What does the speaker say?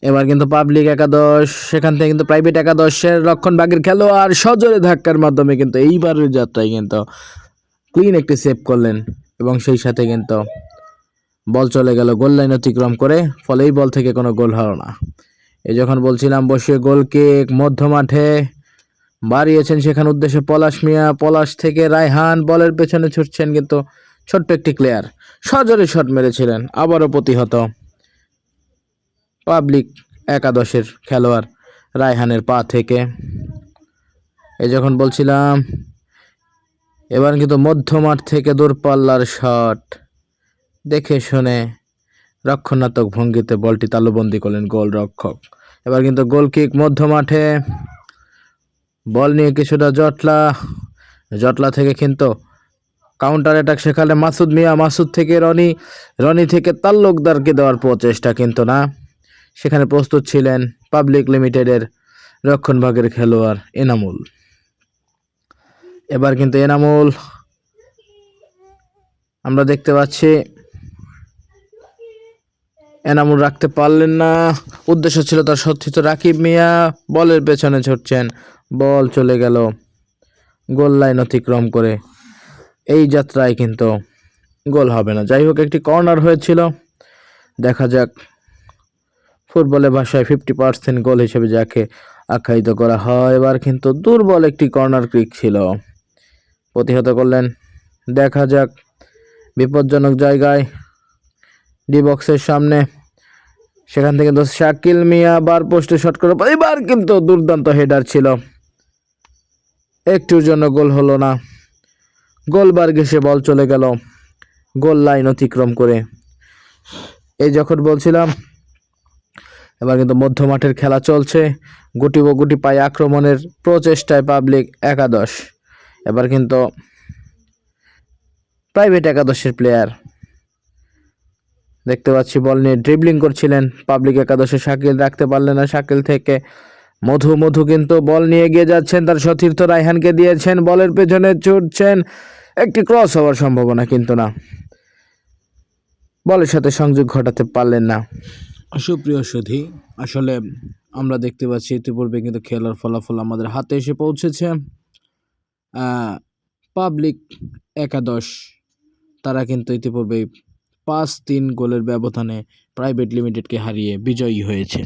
এবার কিন্তু পাবলিক একাদশ, সেখান থেকে কিন্তু প্রাইভেট একাদশের রক্ষণভাগের খেলোয়াড় সজোরে ধাক্কার মাধ্যমে কিন্তু এইবারের যাত্রায় কিন্তু ক্লিন একটি সেভ করলেন এবং সেই সাথে কিন্তু বল চলে গেল গোল লাইন অতিক্রম করে, ফলে এই বল থেকে কোনো গোল হলো না। এই যখন বলছিলাম বসিয়ে গোল কিক মধ্য মাঠে বাড়িয়েছেন, সেখানে উদ্দেশ্যে পলাশ মিয়া, পলাশ থেকে রায়হান বলের পেছনে ছুটছেন, কিন্তু ছোট্ট একটি প্লেয়ার সজোরে শট মেরেছিলেন, আবারও প্রতিহত পাবলিক একাদশের খেলোয়াড় রায়হানের পা থেকে। এই যখন বলছিলাম এবার কিন্তু মধ্যমাঠ থেকে দূরপাল্লার শট, দেখে শুনে রক্ষণাত্মক ভঙ্গিতে বলটি তালুবন্দি করলেন গোলরক্ষক। এবার কিন্তু গোল কিক মধ্য মাঠে, বল নিয়ে কিছুটা জটলা থেকে কিন্তু কাউন্টার অ্যাটাক, সেখানে মাসুদ মিয়া, মাসুদ থেকে রনি, রনি থেকে তাল্লুকদারকে দেওয়ার প্রচেষ্টা, কিন্তু না, সেখানে প্রস্তুত ছিলেন পাবলিক লিমিটেডের রক্ষণভাগের খেলোয়াড় এনামুল। এবার কিন্তু এনামুল আমরা দেখতে পাচ্ছি এনামুল রাখতে পারলেন না, উদ্দেশ্য ছিল তার সত্যিত রাকিব মিয়া, বলের পেছনে ছুটছেন, বল চলে গেল গোল লাইন অতিক্রম করে। এই যাত্রায় কিন্তু গোল হবে না। যাই হোক, একটি কর্নার হয়েছিল, দেখা যাক ফুটবলের ভাষায় 50% গোল হিসেবে যাকে আখ্যায়িত করা হয়। এবার কিন্তু দুর্বল একটি কর্নার কিক ছিল, প্রতিহত করলেন, দেখা যাক বিপজ্জনক জায়গায় ডি বক্সের সামনে, সেখান থেকে তো শাকিল মিয়া বার পোস্টে শট করে, এবার কিন্তু দুর্দান্ত হেডার ছিল, একটুর জন্য গোল হলো না, গোল বার ঘেঁষে বল চলে গেল গোল লাইন অতিক্রম করে। এই যখন বলছিলাম এবার কিন্তু মধ্য মাঠের খেলা চলছে, গুটি পায়ে আক্রমণের প্রচেষ্টায় পাবলিক একাদশ। এবার কিন্তু প্রাইভেট একাদশের প্লেয়ার দেখতে পাচ্ছি বল নিয়ে ড্রিবলিং করছিলেন পাবলিক একাদশে, শাকিল রাখতে পারলেন না, শাকিল থেকে মধু কিন্তু বল নিয়ে এগিয়ে যাচ্ছেন, তার সতীর্থ রায়হানকে দিয়েছেন, বলের পেছনে ছুটছেন, একটি ক্রস হওয়ার সম্ভাবনা, কিন্তু না, বলের সাথে সংযোগ ঘটাতে পারলেন না। সুপ্রিয় সুধী, আসলে আমরা দেখতে পাচ্ছি ইতিপূর্বে কিন্তু খেলার ফলাফল আমাদের হাতে এসে পৌঁছেছে। পাবলিক একাদশ তারা কিন্তু ইতিপূর্বেই 5-3 গোলের ব্যবধানে প্রাইভেট লিমিটেডকে হারিয়ে বিজয়ী হয়েছে।